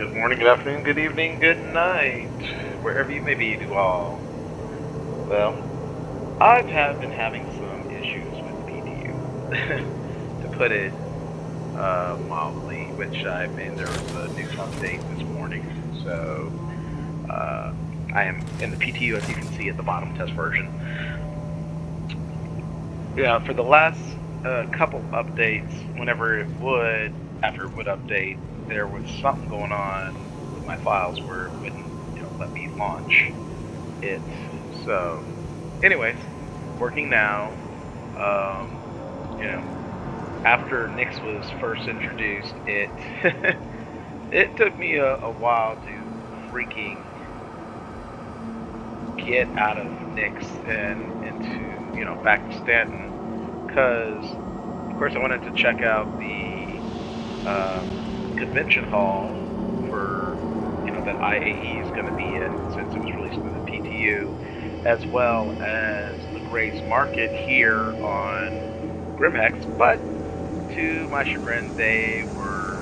good morning, good afternoon, good evening, good night, wherever you may be to all. Well, been having some issues with the PTU, to put it mildly, which there was a new update this morning. So uh, I am in the PTU, as you can see at the bottom, test version. Yeah, for the last couple updates, after it would update, there was something going on with my files where it wouldn't, let me launch it. So, anyways, working now. Um, you know, After Nix was first introduced, it it took me a while to freaking get out of Nix and into back to Stanton, because of course I wanted to check out the convention hall for that IAE is going to be in, since it was released to the PTU, as well as the Grace Market here on Grimhex. But to my chagrin, they were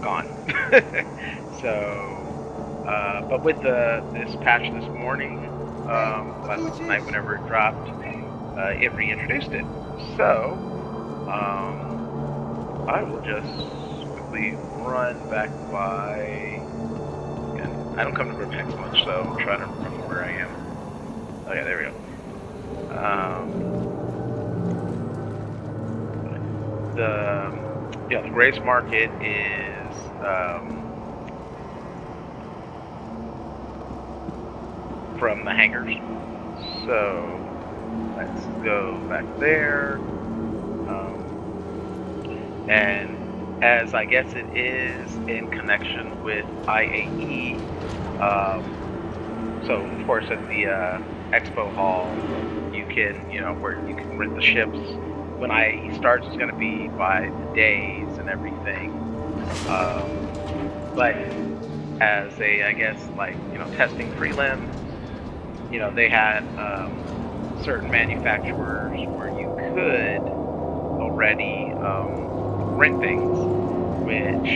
gone. So, but with the this patch this morning, Hey, look who last it night is! whenever it dropped, it reintroduced it. So, um, I will just quickly run back by. Again, I don't come to Grimhex much, so I'm trying to remember where I am. Oh yeah, there we go. The Grace Market is from the hangars. So let's go back there. Um, and as I guess it is in connection with IAE, so of course at the expo hall, you can, where you can rent the ships. When IAE starts, it's going to be by the days and everything. Um, but as a, I guess, like, testing prelims, they had certain manufacturers where you could already rent things, which,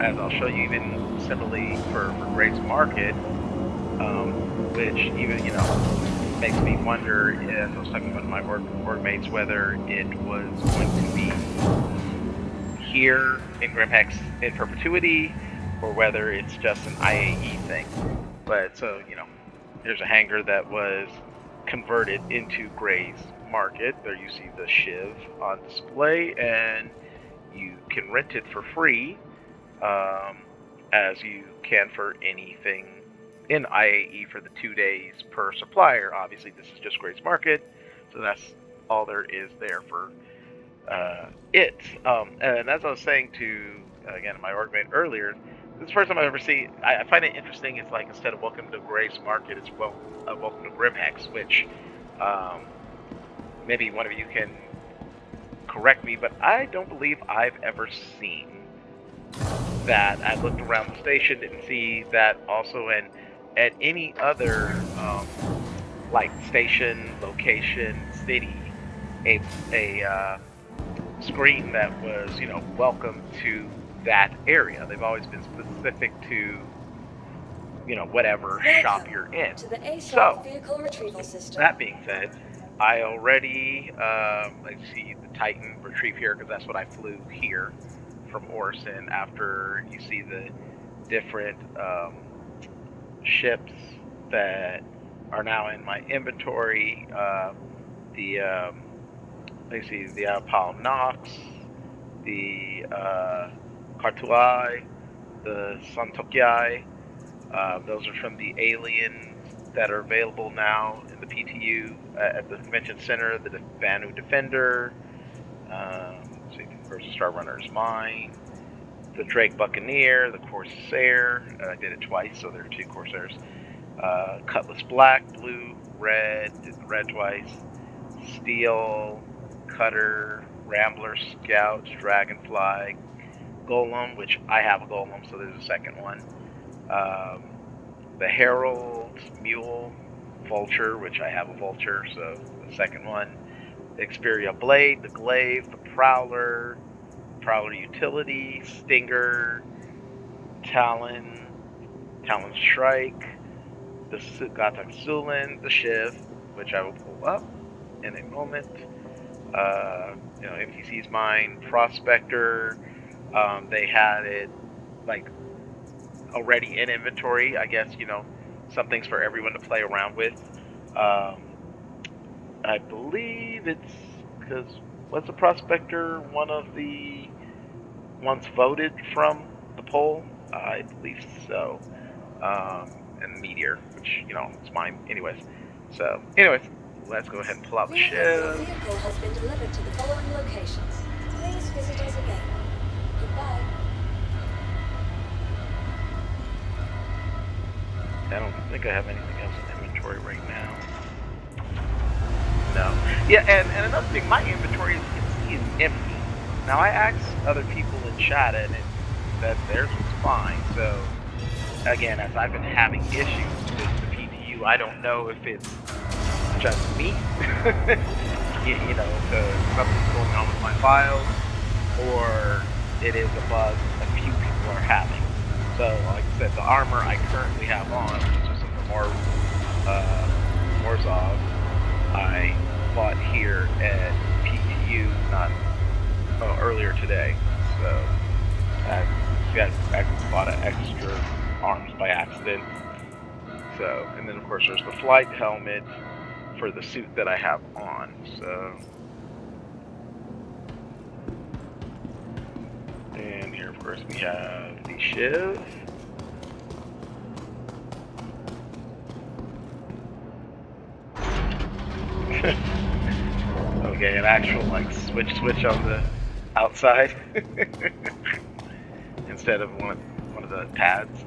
as I'll show you, even similarly for Grace Market, which even, makes me wonder, as I was talking to one of my org mates, whether it was going to be here in Grimhex in perpetuity, or whether it's just an IAE thing. But so, here's a hangar that was converted into Gray's Market. There you see the Shiv on display, and you can rent it for free, um, as you can for anything in IAE for the 2 days per supplier. Obviously, this is just Gray's Market, so that's all there is there for it. And as I was saying to, again, my org mate earlier, this is the first time I've ever seen. I find it interesting. It's like, instead of welcome to Grace Market, it's welcome to Grimhex, which um, maybe one of you can correct me, but I don't believe I've ever seen that. I looked around the station, didn't see that also, and at any other like station, location, city, a screen that was, welcome to that area. They've always been specific to, whatever shop Welcome you're in. to the So, ASOP Vehicle Retrieval System. that being said, I already, I see the Titan retrieve here because that's what I flew here from Orson. After you see the different ships that are now in my inventory, the let's see, the Apollo Nox, the Kartuai, the Santokyai. Those are from the aliens that are available now in the PTU at the convention center. The Vanu Defender, let's see, versus Star Runner's Mine, the Drake Buccaneer, the Corsair. I did it twice, so there are two Corsairs. Cutlass Black, Blue, Red. Did the red twice. Steel, Cutter, Rambler, Scout, Dragonfly, Golem, which I have a Golem, so there's a second one. The Herald, Mule, Vulture, which I have a Vulture, so the second one. The Xperia Blade, the Glaive, the Prowler, Prowler Utility, Stinger, Talon, Talon Strike, the Gatak Zulin, the Shiv, which I will pull up in a moment. MTC's Mine, Prospector. They had it like already in inventory. I guess some things for everyone to play around with. I believe it's because was the Prospector one of the ones voted from the poll? I believe so. And Meteor, which it's mine, anyways. So, anyways, let's go ahead and pull out the ship. Your vehicle has been delivered to the following locations. Please visit us again. Goodbye. I don't think I have anything else in inventory right now. No. Yeah, and another thing, my inventory is empty. Now, I asked other people in chat, and it said theirs was fine. So, again, as I've been having issues with the PTU, I don't know if it's just me, something's going on with my files, or it is a bug a few people are having. So, like I said, the armor I currently have on, which is the Morzov, I bought here at PTU earlier today. So, I bought an extra arms by accident. So, and then of course there's the flight helmet for the suit that I have on. So, and here of course we have the Shiv. Okay, an actual switch on the outside instead of one of the pads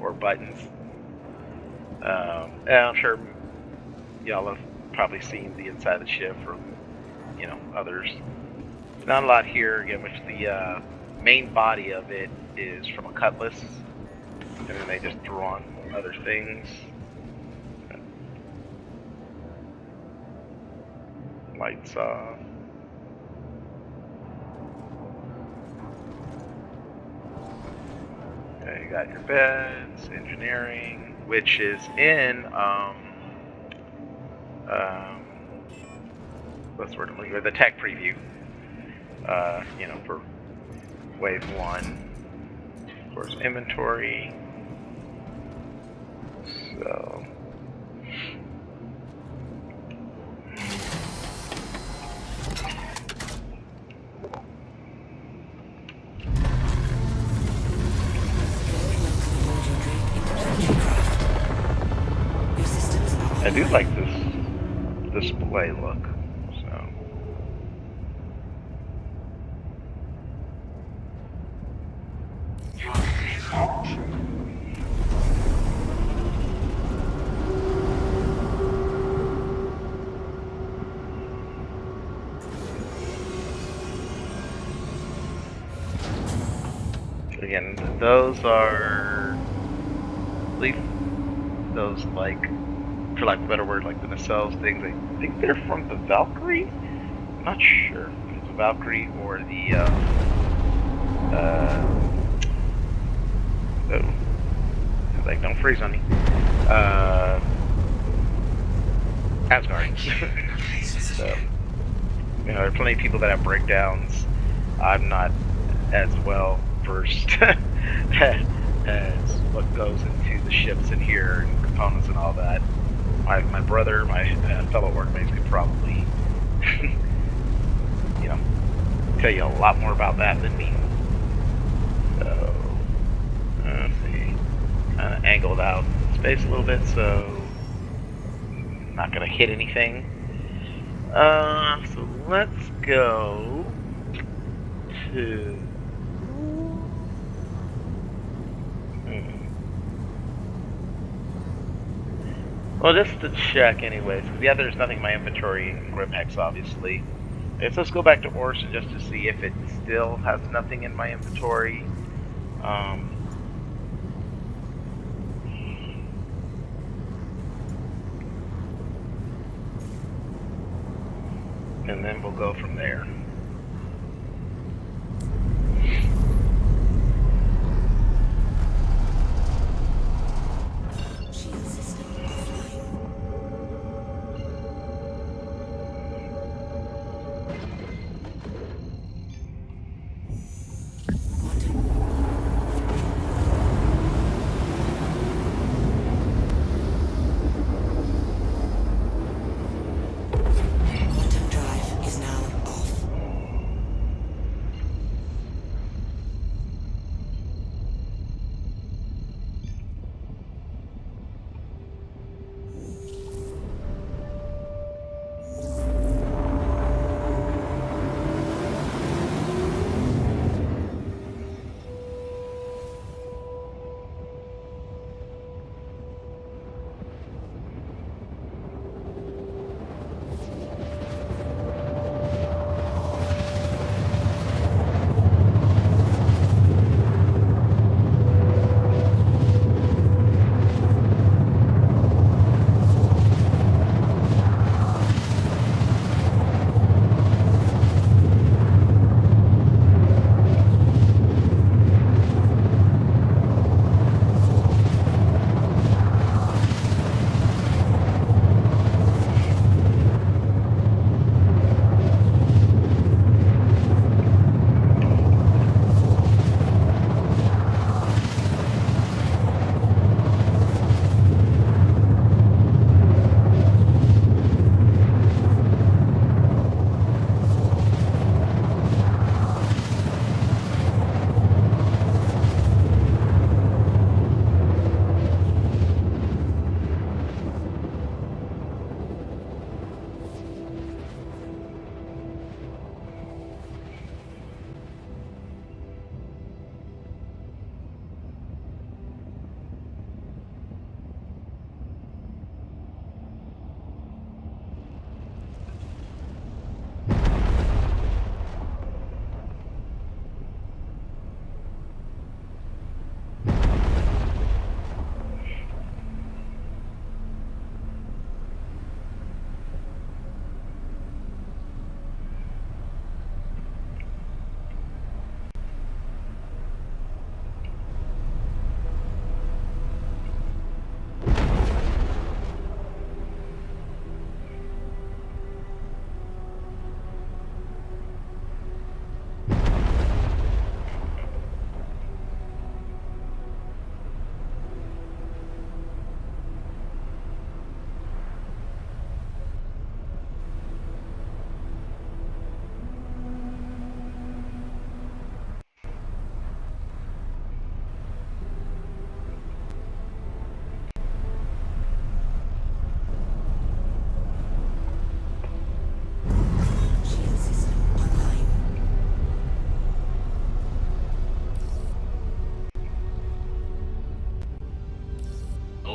or buttons. And I'm sure y'all have probably seen the inside of the ship from others. Not a lot here again, which the main body of it is from a Cutlass, and then they just threw on other things. Lights off. Okay, you got your beds, engineering, which is in what's the word I'm looking for? The tech preview. For wave 1. Of course, inventory. So. I do like this display look. So. Again, those are, I believe, those for lack of a better word, like the nacelles things. I think they're from the Valkyrie. I'm not sure if it's a Valkyrie or the don't freeze on me. Asgard. So, there are plenty of people that have breakdowns. I'm not as well versed as what goes into the ships in here and components and all that. My brother, my fellow workmates could probably, tell you a lot more about that than me. So, let's see, kind of angled out space a little bit, so I'm not gonna hit anything. So let's go to. Well, just to check anyways, because yeah, there's nothing in my inventory in Grimhex, obviously. Okay, so let's go back to Orson just to see if it still has nothing in my inventory. And then we'll go from there.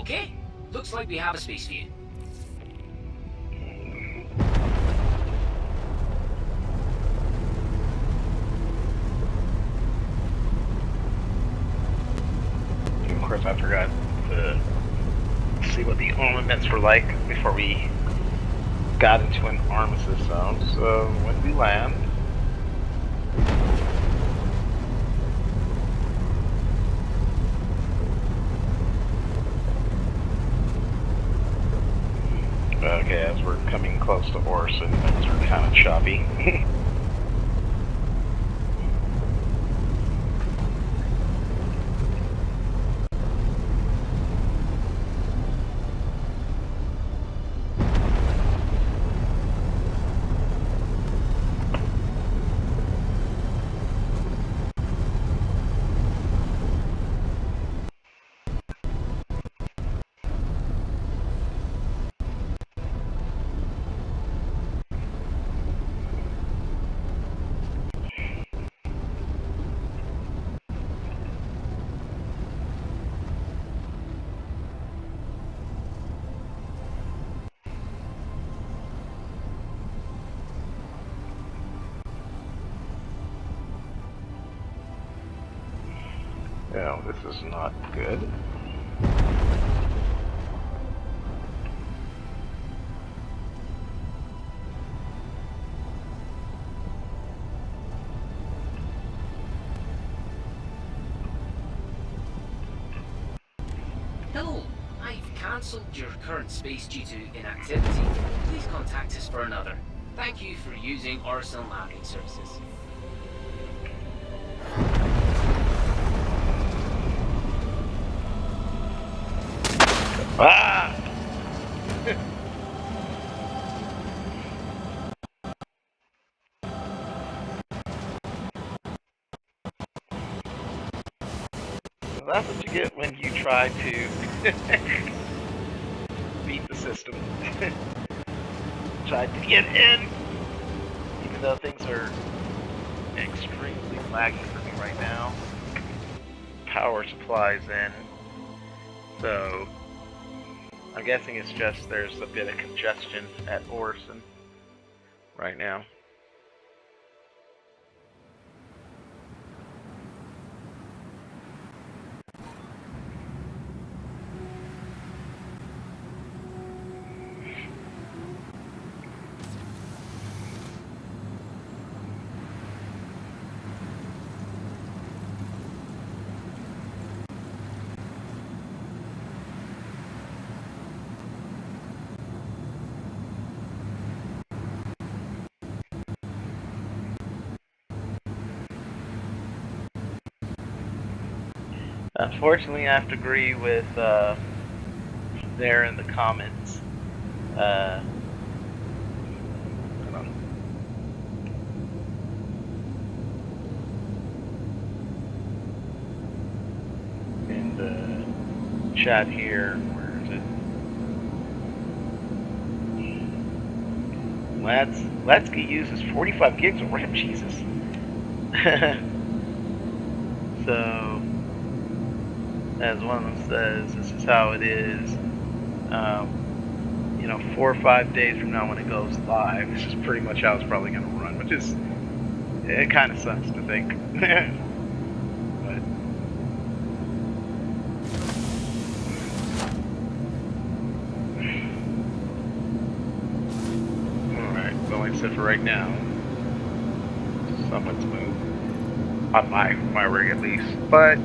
Okay, looks like we have a space for you. Of course, I forgot to see what the armaments were like before we got into an armistice zone. So when we land, okay, as we're coming close to Orson, things are kind of choppy. No, this is not good. Hello, I've cancelled your current space due to inactivity. Please contact us for another. Thank you for using Orson Landing Services. Ah! That's what you get when you try to beat the system. Tried to get in, even though things are extremely laggy for me right now. Power supplies in, so I'm guessing it's just there's a bit of congestion at Orson right now. Unfortunately, I have to agree with there in the comments. Hold on. In the chat here, where is it? Letsky uses 45 gigs of RAM, Jesus. So, as one of them says, this is how it is. 4 or 5 days from now when it goes live, this is pretty much how it's probably going to run, which is, it kind of sucks to think. But, alright, well, like I said, for right now, somewhat smooth. On my rig at least. But,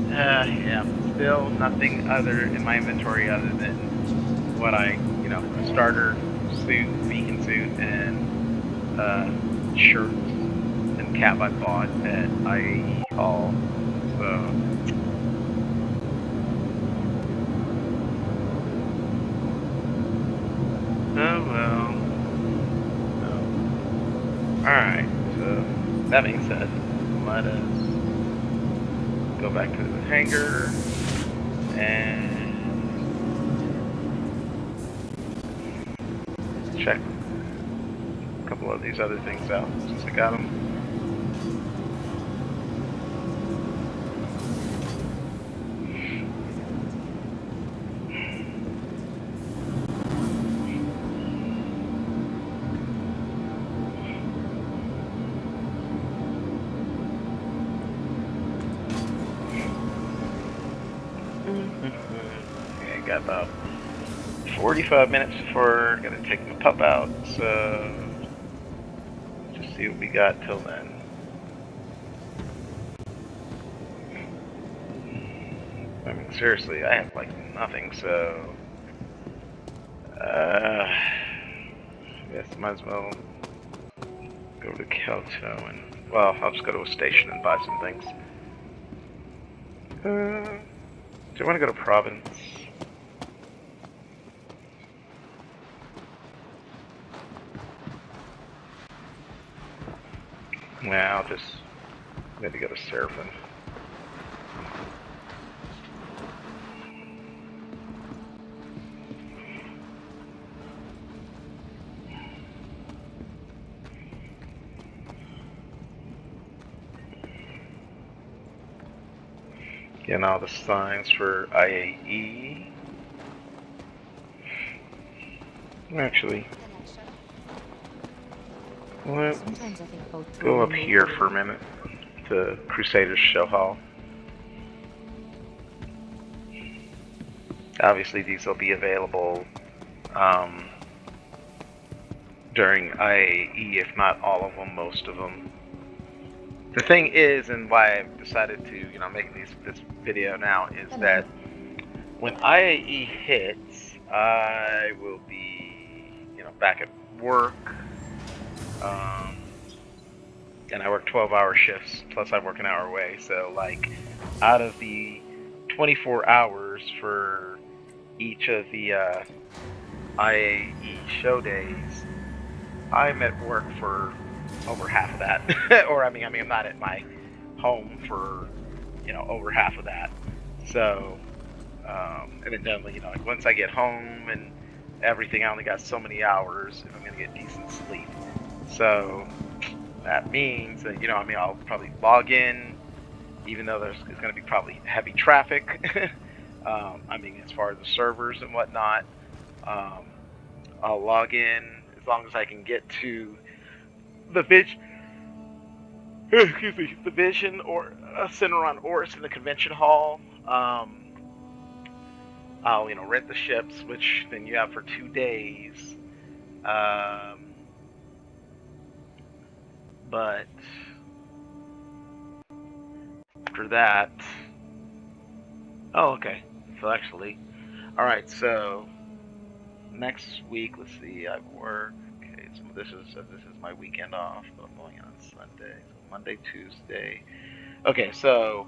yeah, still nothing other in my inventory other than what I, starter suit, beacon suit, and shirts and cap I bought at IAE Hall. So, oh well. Alright, so that being said, let us go back to the hangar and check a couple of these other things out since I got them. got about 45 minutes before gonna take the pup out, so just see what we got till then. I mean, seriously, I have like nothing, so yes, might as well go to Kelto and, well, I'll just go to a station and buy some things. Do I want to go to Province? Yeah, I'll just maybe go to Seraphim. Getting all the signs for IAE. Actually, let's Sometimes I think about go up throwing here over for a minute to Crusaders Show Hall. Obviously, these will be available during IAE, if not all of them, most of them. The thing is, and why I've decided to, make this video now, is that when IAE hits, I will be, back at work, and I work 12-hour shifts, plus I work an hour away, so, like, out of the 24 hours for each of the IAE show days, I'm at work for over half of that. Or I mean, I'm not at my home for, over half of that. So, evidently, like once I get home and everything, I only got so many hours if I'm gonna get decent sleep. So that means that, I'll probably log in, even though there's gonna be probably heavy traffic. As far as the servers and whatnot, I'll log in as long as I can get to the the Vision or Center on Oris in the convention hall. I'll rent the ships, which then you have for 2 days. But after that, oh, okay. So actually, all right. So next week, let's see. I work. Okay, so this is my weekend off. So I'm going on Sunday. So Monday, Tuesday. Okay, so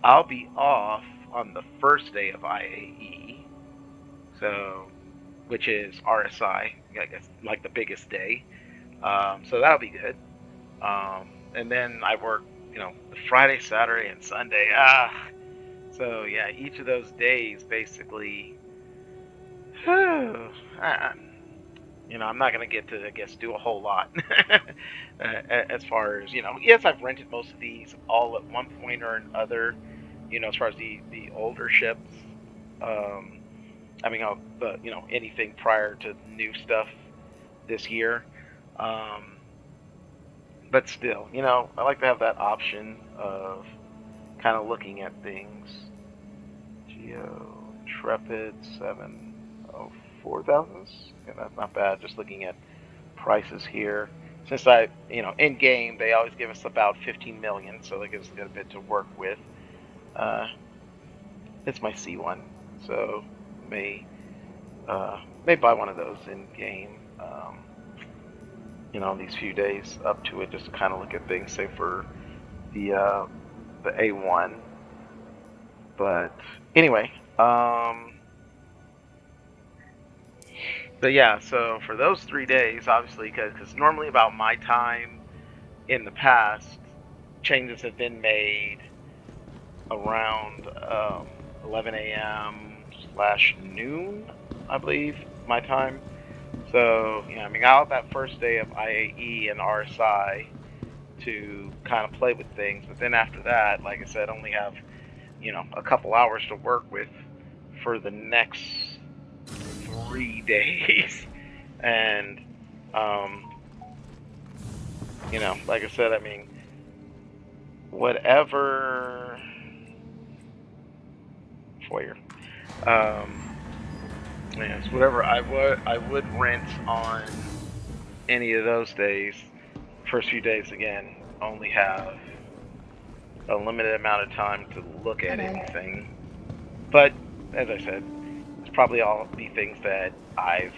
I'll be off on the first day of IAE. So, which is RSI, I guess, like the biggest day. So that'll be good. And then I work, the Friday, Saturday, and Sunday. So yeah, each of those days basically. I'm not gonna get to, I guess, do a whole lot. As far as, yes, I've rented most of these all at one point or another. As far as the older ships. Anything prior to new stuff this year. But still, I like to have that option of kind of looking at things. Geo Intrepid 704,000. Yeah, that's not bad. Just looking at prices here. Since in game they always give us about 15 million, so that gives us a bit to work with. It's my C1, so may buy one of those in game. These few days up to it, just to kind of look at things, say for the A1. But anyway, but yeah, so for those 3 days, obviously, because normally about my time in the past, changes have been made around 11 a.m. / noon, I believe, my time. So, out that first day of IAE and RSI to kind of play with things. But then after that, like I said, only have, a couple hours to work with for the next 3 days. And, like I said, whatever. Foyer. Yes, whatever I would rent on any of those days. First few days again, only have a limited amount of time to look at anything. But as I said, it's probably all be things that I've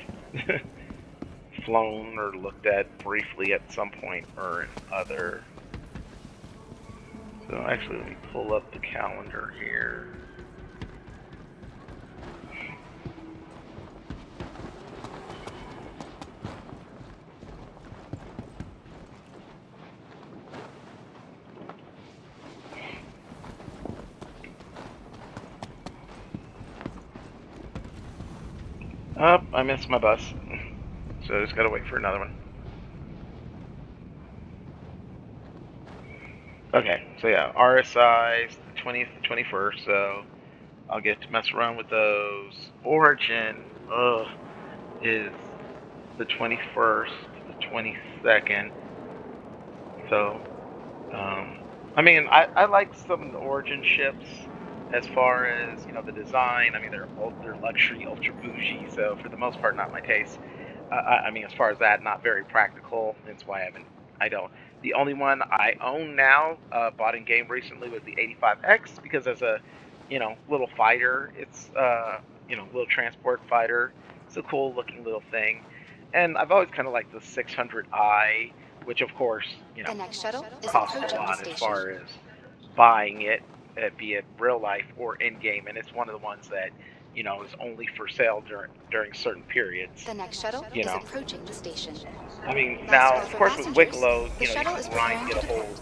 flown or looked at briefly at some point or another. So actually, let me pull up the calendar here. I missed my bus, so I just gotta wait for another one. Okay, so yeah, RSI's the 20th to 21st, so I'll get to mess around with those. Origin, is the 21st to the 22nd. So, I mean, I like some of the Origin ships as far as, the design. I mean, they're luxury, ultra bougie, so for the most part, not my taste. I mean, as far as that, not very practical. That's why I don't. The only one I own now, bought in game recently, was the 85X because as a, little fighter, it's little transport fighter. It's a cool looking little thing, and I've always kind of liked the 600i, which of course, The next shuttle is costs a approaching the lot as station. far as buying it, be it real life or in game, and it's one of the ones that is only for sale during certain periods. The next shuttle You is know, approaching the station. I mean, Last now call of for course with passengers. Wicklow, The you shuttle is can grind, preparing get to a whole,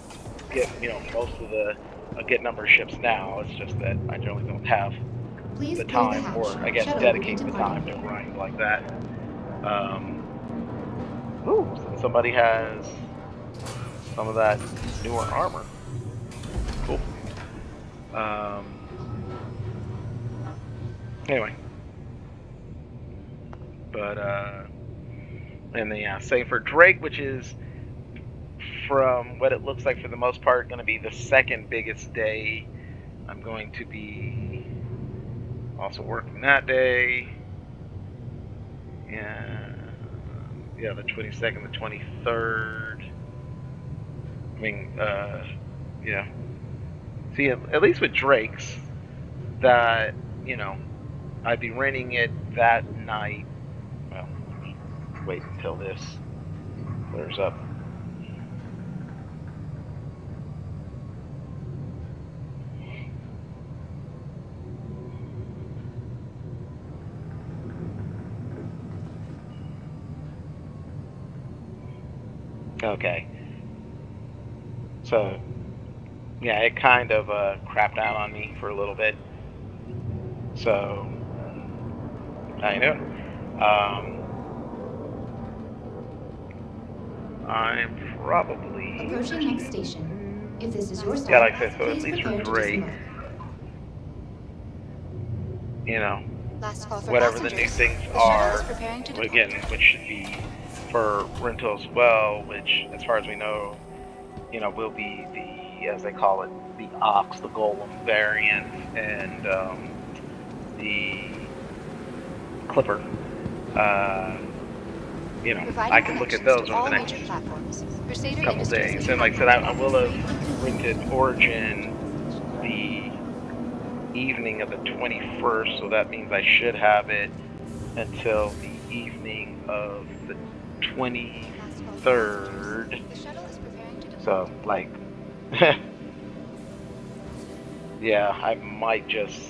depart. get most of the a good number of ships now. It's just that I generally don't have Please the clear the time, hatch. or I guess Shuttle will be dedicate the time departing. to grind like that. Ooh, somebody has some of that newer armor. Cool. Anyway, but and then yeah, same for Drake, which is, from what it looks like for the most part, going to be the second biggest day. I'm going to be also working that day. Yeah, the 22nd, the 23rd. I mean, yeah. See, at least with Drake's, that, I'd be renting it that night. Well, wait until this clears up. Okay. So, yeah, it kind of crapped out on me for a little bit. So, how you doing? I'm probably, Approaching next station. If this is your yeah, stop, like I said, so at please least for prepare to Drake, disembark. Last call for whatever the new passengers. things The shuttle is are, preparing to depart. again, which should be for rental as well, which, as far as we know, will be the, as they call it, the Ox, the Golem variant, and the Clipper. Providing I can look at connections those to over all the next major platforms. Crusader couple Industries days. is And like I said, currently I will offering have free rented Origin the evening of the 21st, so that means I should have it until the evening of the 23rd. The shuttle is preparing to depart. So, like, yeah, I might just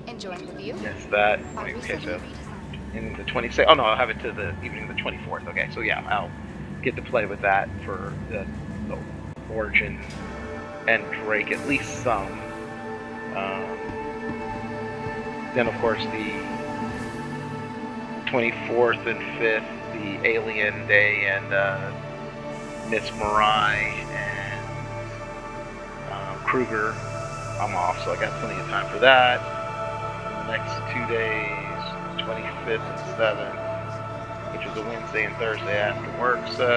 Enjoying the view? miss that. Our Wait, okay, recently so redesigned. in the 26th. Oh no, I'll have it to the evening of the 24th. Okay, so yeah, I'll get to play with that for the Origin and Drake, at least some. Then of course the 24th and 5th, the Alien Day and Miss Mirai and Kruger. I'm off, so I got plenty of time for that. And the next 2 days, 25th and 7th, which is a Wednesday and Thursday after work. So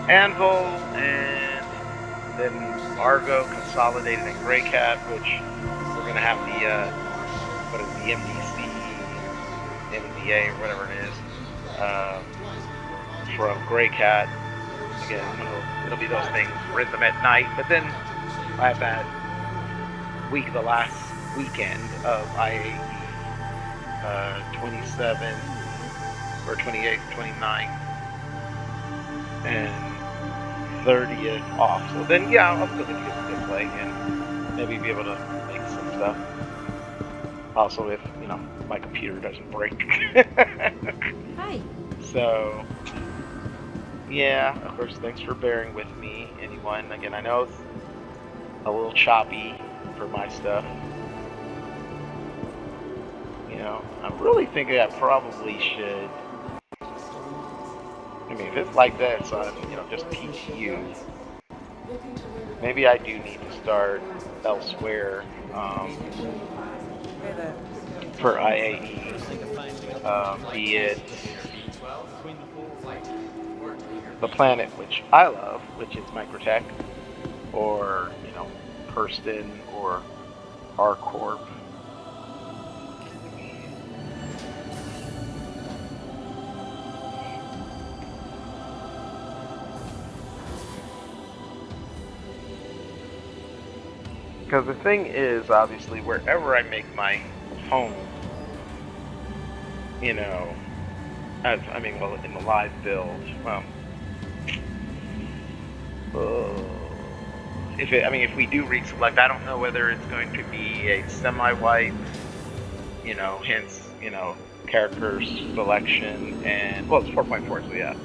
Anvil, and then Argo, Consolidated, and Grey Cat, which we're gonna have the MDC PDA or whatever it is, from Grey Cat. Again, it'll be those things, rent them at night, but then I have that week, the last weekend of I-80, 27 or 28th, 29th, and 30th off. So then, yeah, I'll still get to good play and maybe be able to make some stuff. Also, if, you know, my computer doesn't break. Hi. So, yeah, of course, thanks for bearing with me, anyone. Again, I know it's a little choppy for my stuff. You know, I'm really thinking I probably should. I mean, if it's like that, it's on, you know, just PTU. Maybe I do need to start elsewhere for I-80, be it the planet which I love, which is Microtech, or, you know, Hurston or R-Corp. Because the thing is, obviously, wherever I make my home, you know, in the live build, well, if we do reselect, I don't know whether it's going to be a semi-wipe, you know, hence, you know, character selection, and, well, it's 4.4, so yeah,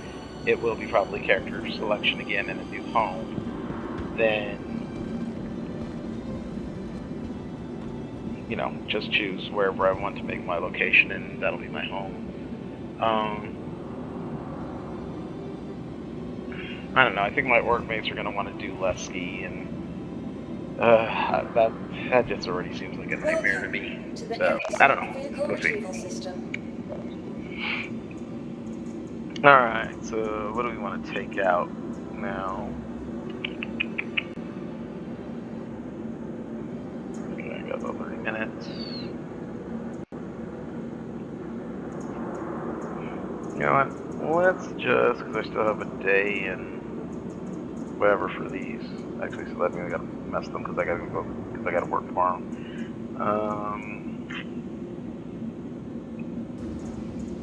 it will be probably character selection again in a new home. Then, you know, just choose wherever I want to make my location, and that'll be my home. I don't know, I think my workmates are going to want to do less ski, and that just already seems like a nightmare to me. So, I don't know. We'll see. Alright, so what do we want to take out now? Okay, I got about 30 minutes. You know what? Let's just, because I still have a day and whatever for these. Actually, so that means I gotta mess them because I gotta go, because I gotta work tomorrow.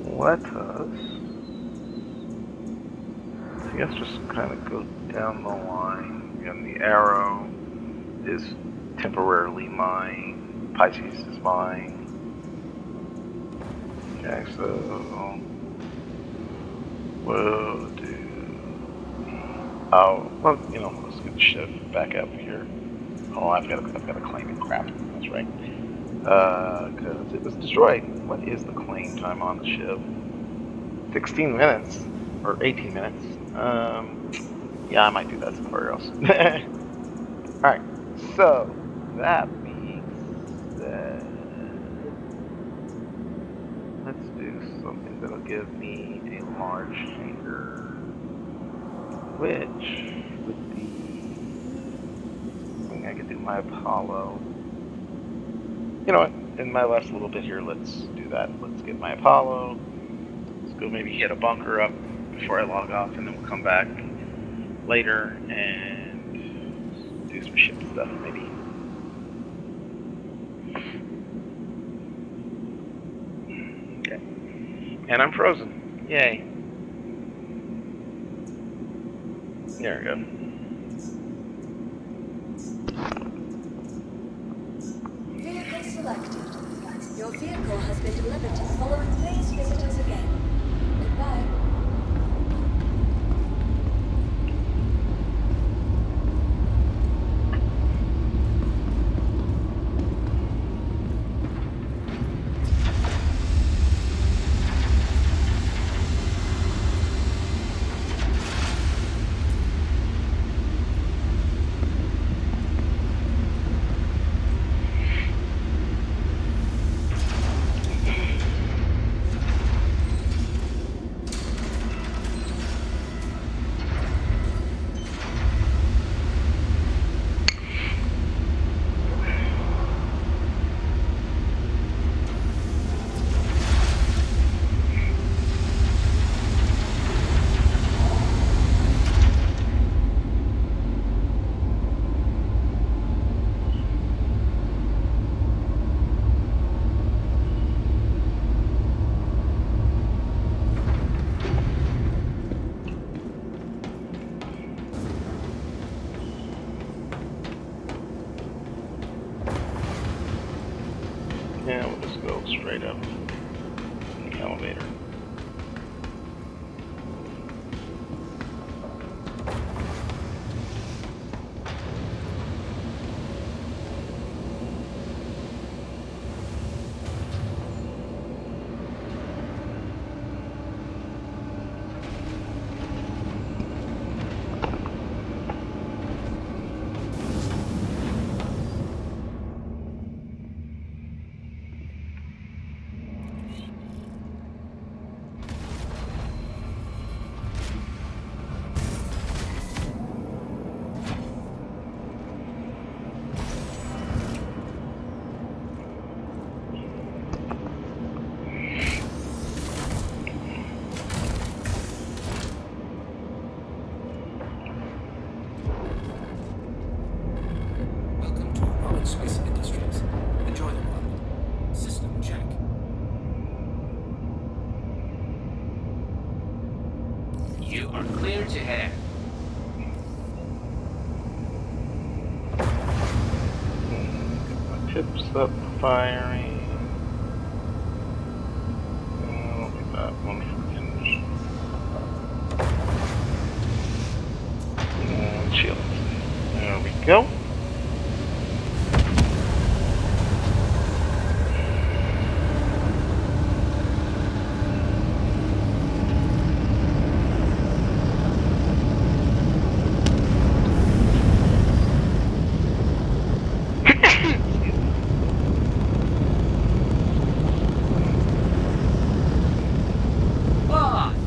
Let us, I guess, just kind of go down the line. And the arrow is temporarily mine. Pisces is mine. Okay, so we'll do. Oh, well, you know, let's get the ship back up here. Oh, I've got a claim in crap. That's right. Because it was destroyed. What is the claim time on the ship? 16 minutes or 18 minutes. Yeah, I might do that somewhere else. All right. So that being said, let's do something that'll give me a large hangar, which would be, I think I could do my Apollo. You know what, in my last little bit here, let's do that. Let's get my Apollo. Let's go maybe hit a bunker up before I log off, and then we'll come back later and do some ship stuff, maybe. Okay. And I'm frozen. Yay. There we go. Vehicle selected. Your vehicle has been delivered to the following. Please visit us again. Goodbye. straight up in the elevator. Welcome to Rollins Space Industries. Enjoy the ride. System check. You are clear to head My tips up firing. Look at that one freaking shield. There we go.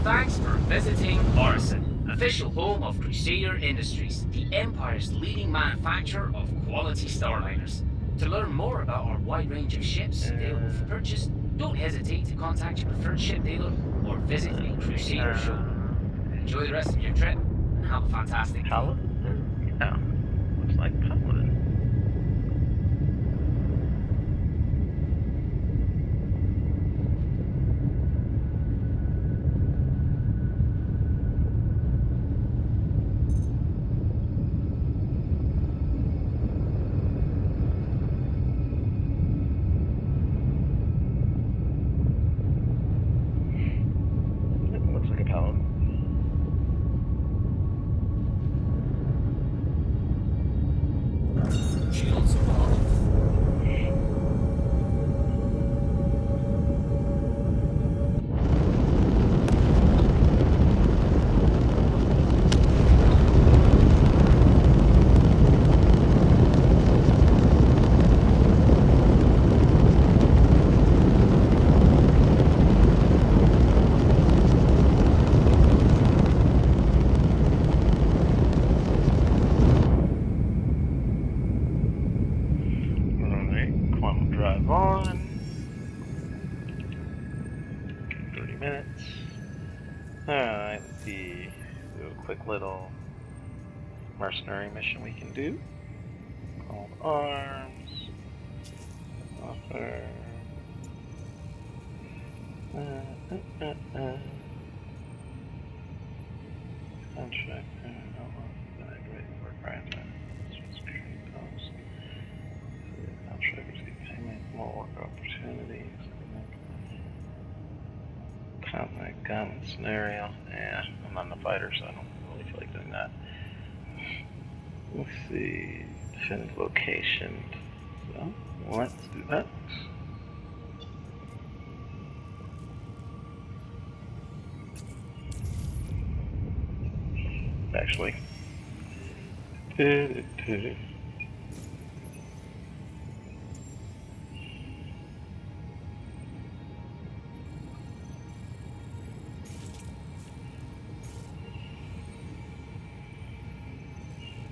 Thanks for visiting Orison, official home of Crusader Industries, the Empire's leading manufacturer of quality starliners. To learn more about our wide range of ships available for purchase, don't hesitate to contact your preferred ship dealer or visit a Crusader showroom. Enjoy the rest of your trip and have a fantastic day. Paladin? Yeah. Looks like Paladin. Looks like a Paladin. Shields on. Alright, quantum drive on. 30 minutes. Alright, let's see. Do a quick little mercenary mission we can do. Called Arms. Offer. Contract. Ready for grant. Post. Contract receive payment. More work opportunities. Combat gun scenario. Yeah, I'm not in the fighter, so I don't really feel like doing that. Let's see. Defend location. So, let's do that. Actually.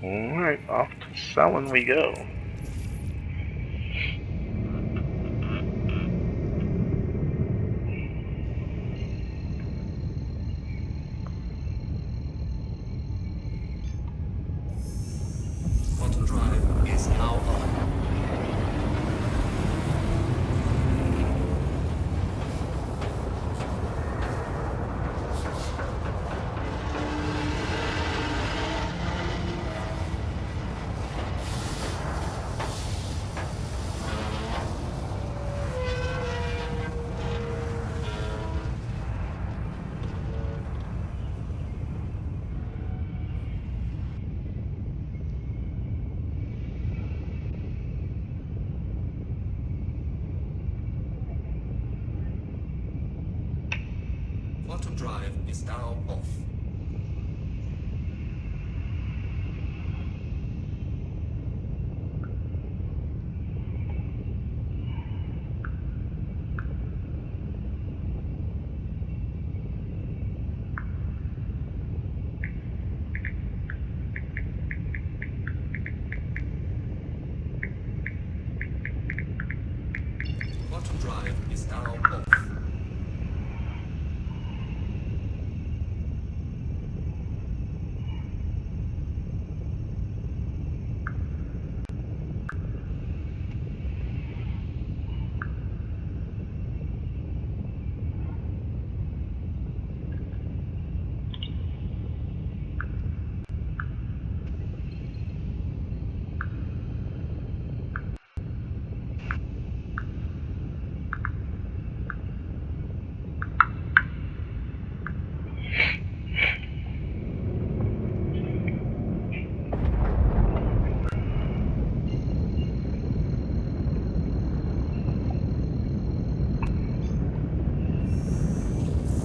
Alright, off to selling we go. Quantum drive is now on. is now off. Quantum drive is now off.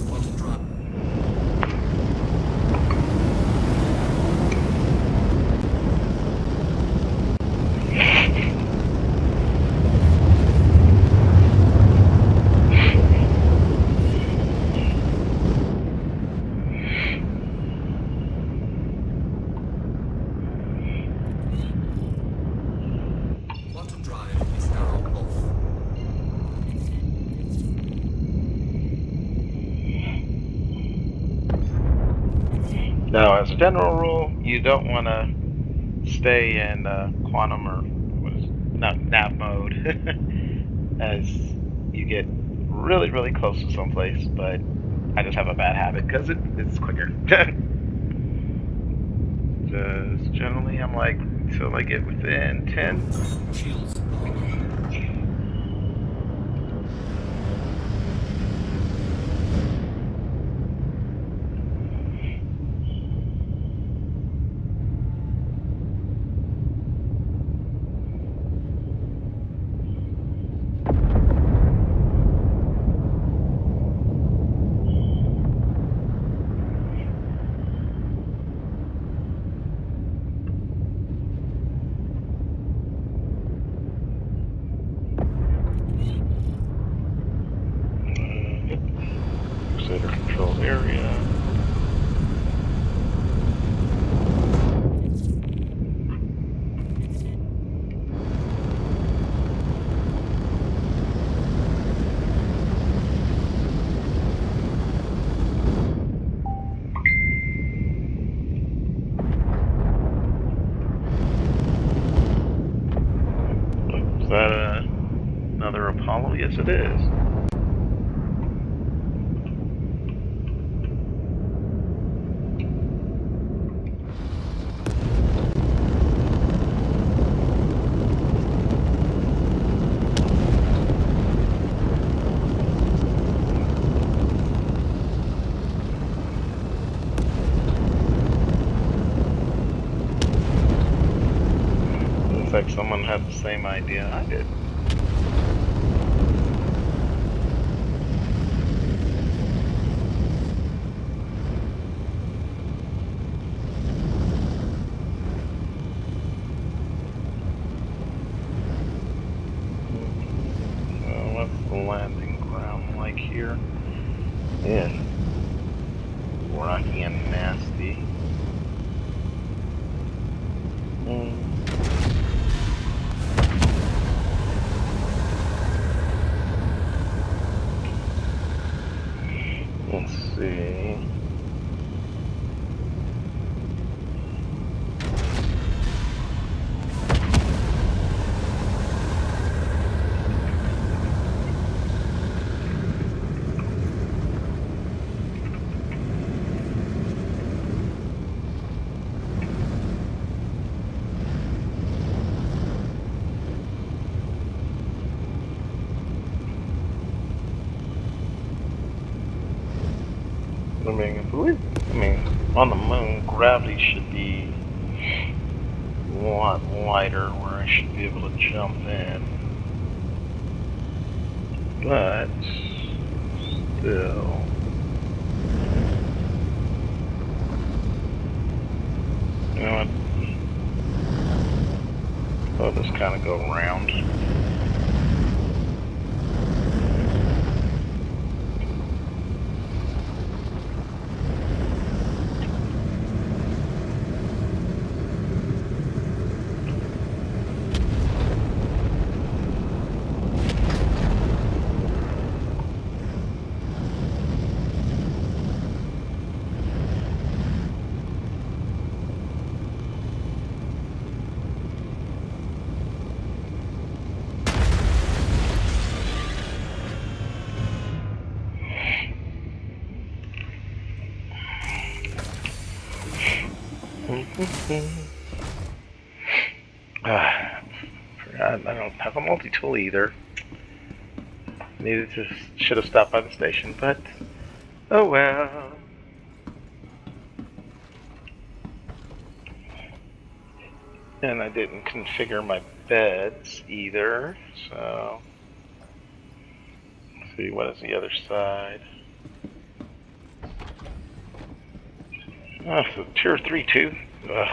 Quantum drive. Quantum drive is now off. Now, as a general rule, you don't want to stay in quantum or what is not nav mode as you get really, really close to someplace. But I just have a bad habit because it's quicker. Just generally, I'm like until I get within 10. Shields on. Crusader controlled area. Is that another Apollo? Yes, it is. Looks like someone had the same idea I did. What's the landing ground like here? Yeah. Rocky and nasty. Let's see. I mean, on the moon, gravity should be a lot lighter where I should be able to jump in. But, still. just kind of go around. Forgot I don't have a multi-tool either. Should have stopped by the station, but oh well. And I didn't configure my beds either, so let's see, what is the other side? Oh, so tier 3 too? Ugh.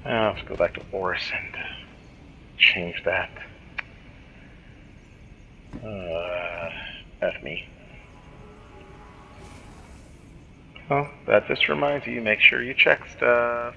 I'll have to go back to Oris and change that. F me. Well, that just reminds you, make sure you check stuff.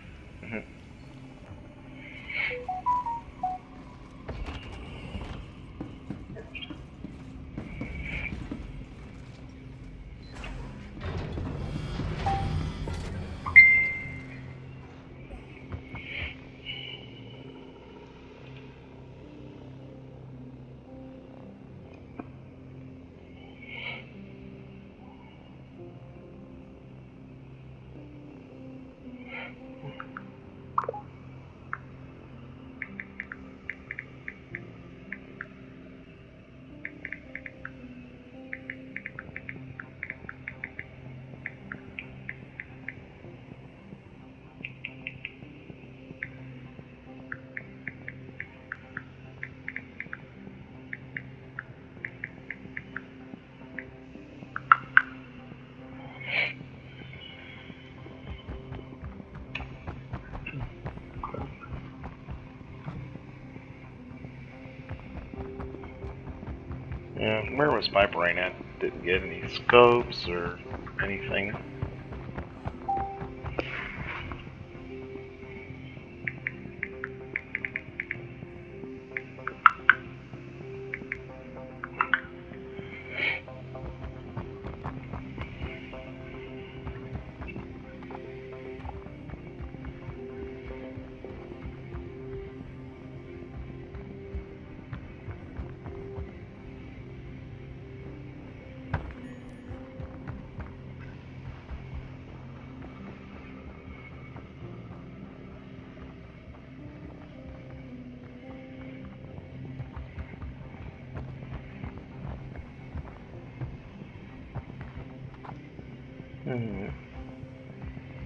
Yeah, where was my brain at? Didn't get any scopes or anything.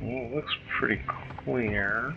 Well, it looks pretty clear.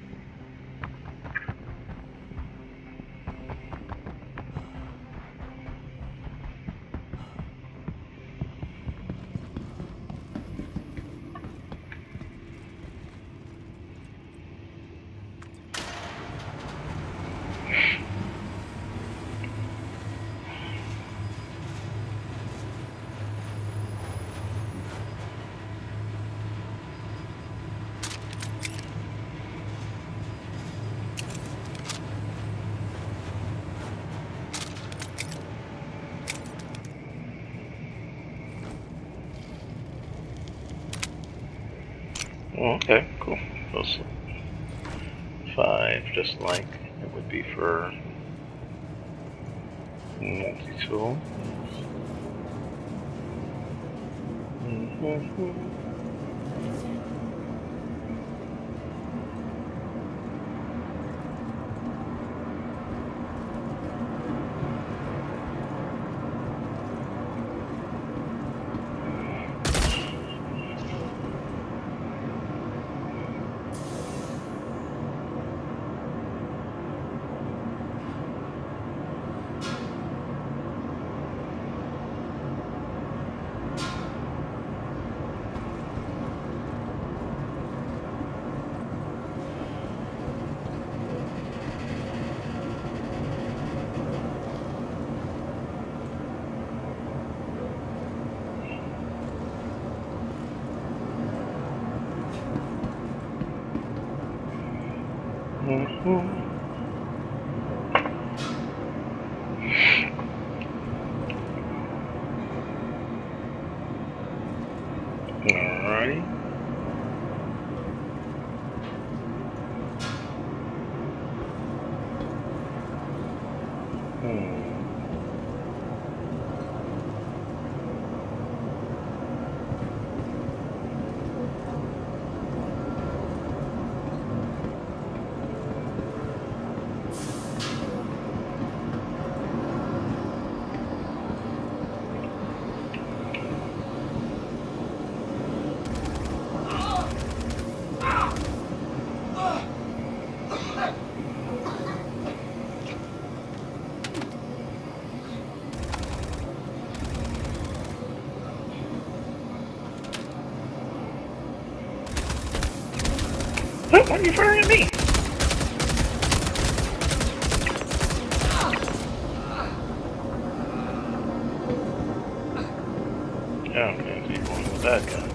Oh, okay, cool. Those 5, just like it would be for multi-tool. Alrighty. What are you firing at me? Okay, so you're going with that guy.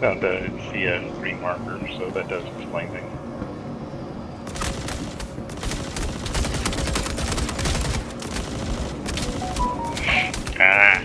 No, it's the green marker, so that does explain things. Ah.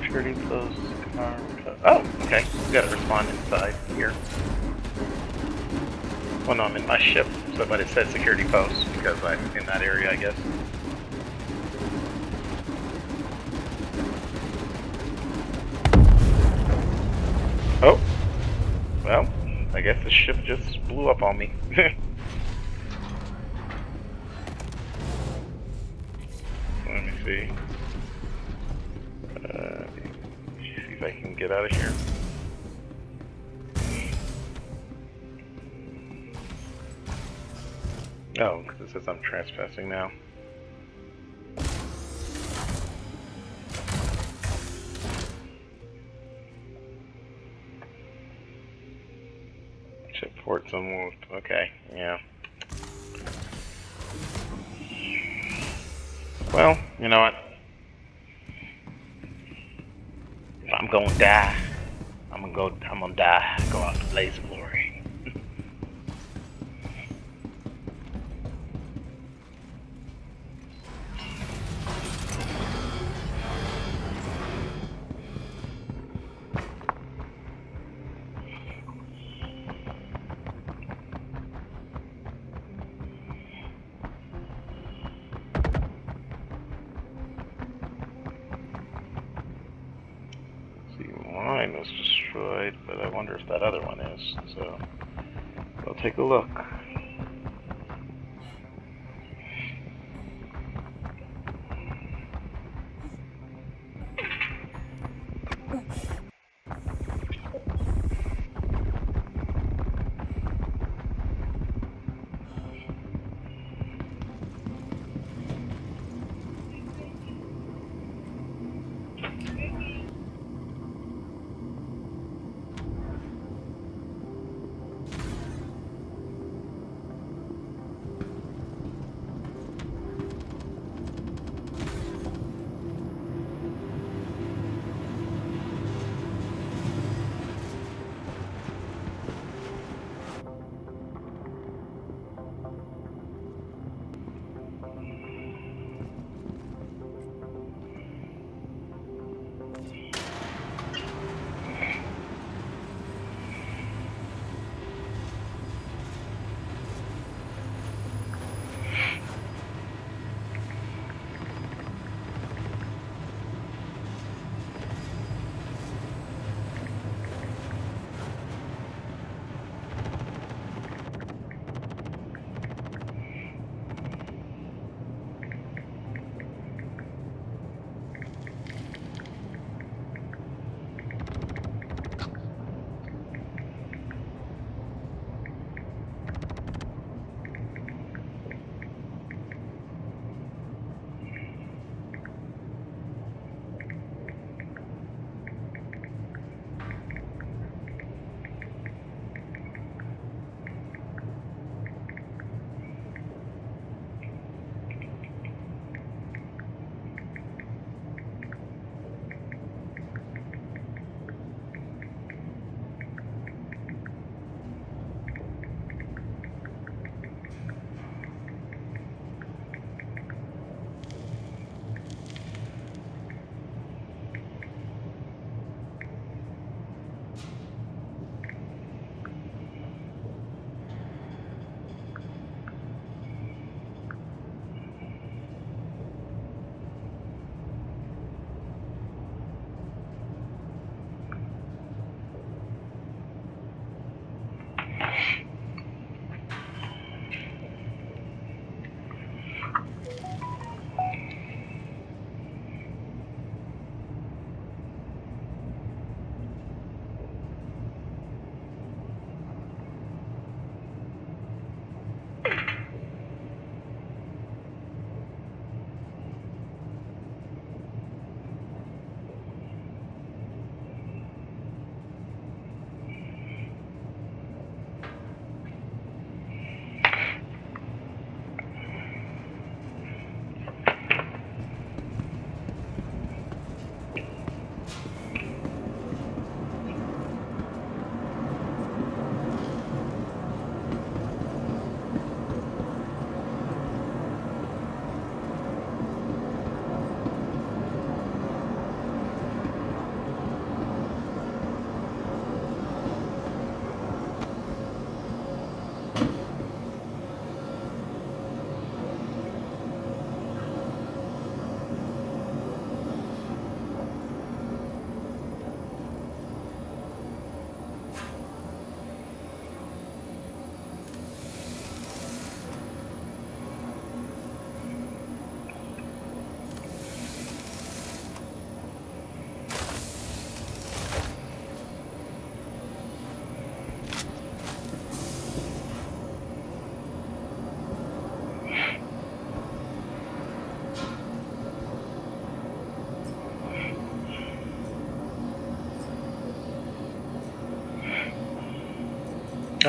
Security post. Oh, okay. We gotta respond inside here. Well, no, I'm in my ship, so but it said security post because I'm in that area, I guess. Oh, well, I guess the ship just blew up on me. Let me see. See if I can get out of here. Oh, because it says I'm trespassing now. Ship ports unmoved. Okay, yeah. Well, you know what? If I'm gonna die, I'm gonna die. Go out to blaze of glory. Mine was destroyed, but I wonder if that other one is. So, I'll take a look.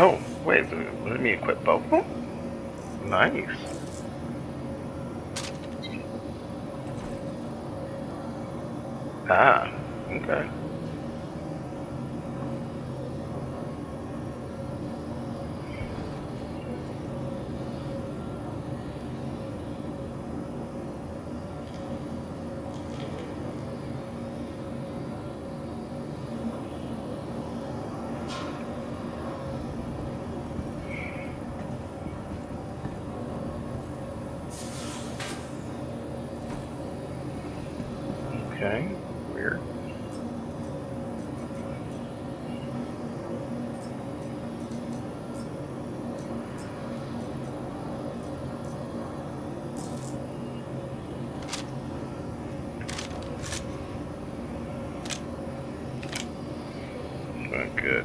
Oh, wait, let me equip both of them? Nice. Ah, okay. Okay, weird. Not good.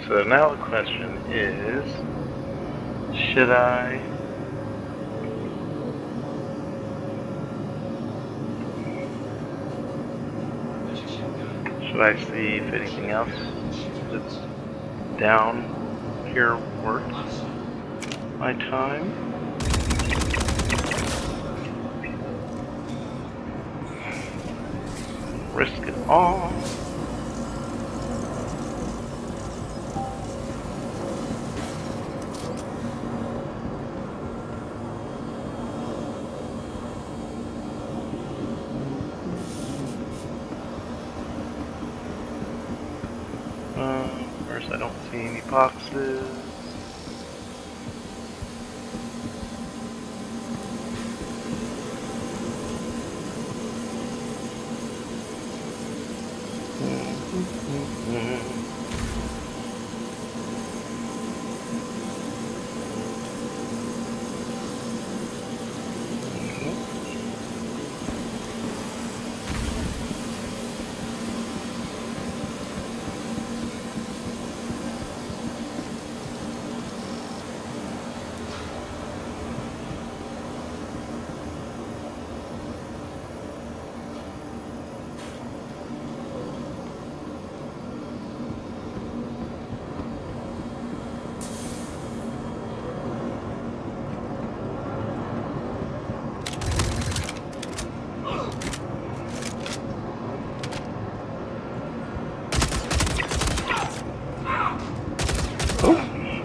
So now the question is, should I see if anything else that's down here worth my time? Risk it all. First, I don't see any boxes.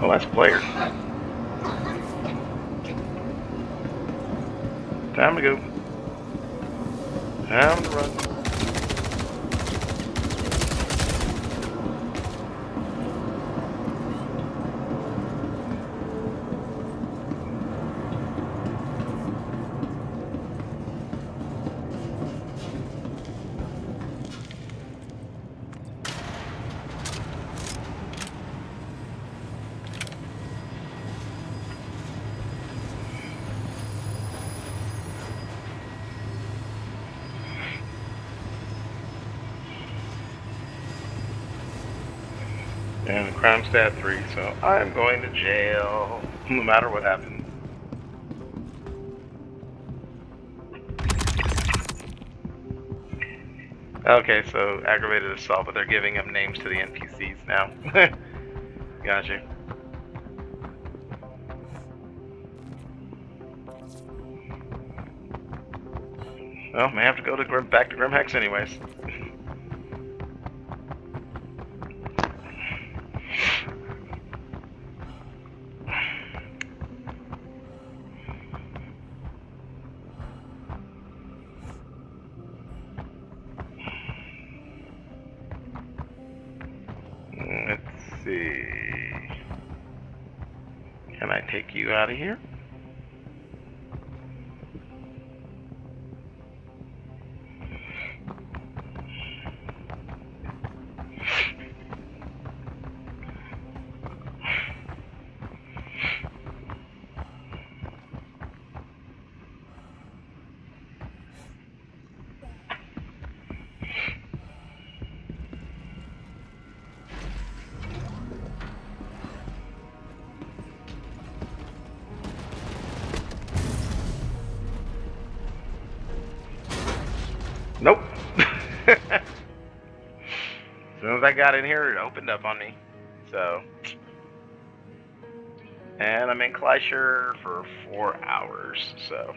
Oh, that's player. Time to go. Time to run. And crime stat 3, so I'm going to jail, no matter what happens. Okay, so aggravated assault, but they're giving them names to the NPCs now. Gotcha. Well, may have to go to back to Grimhex anyways. Let's see. Can I take you out of here? Nope. As soon as I got in here, it opened up on me. So, and I'm in Kleischer for 4 hours. So.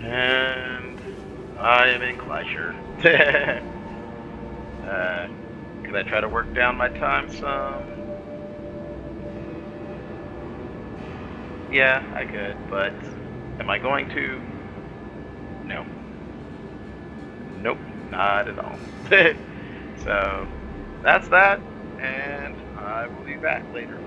And I am in Kleischer. Could I try to work down my time some? Yeah, I could, but am I going to? No. Nope, not at all. So, that's that, and I will be back later.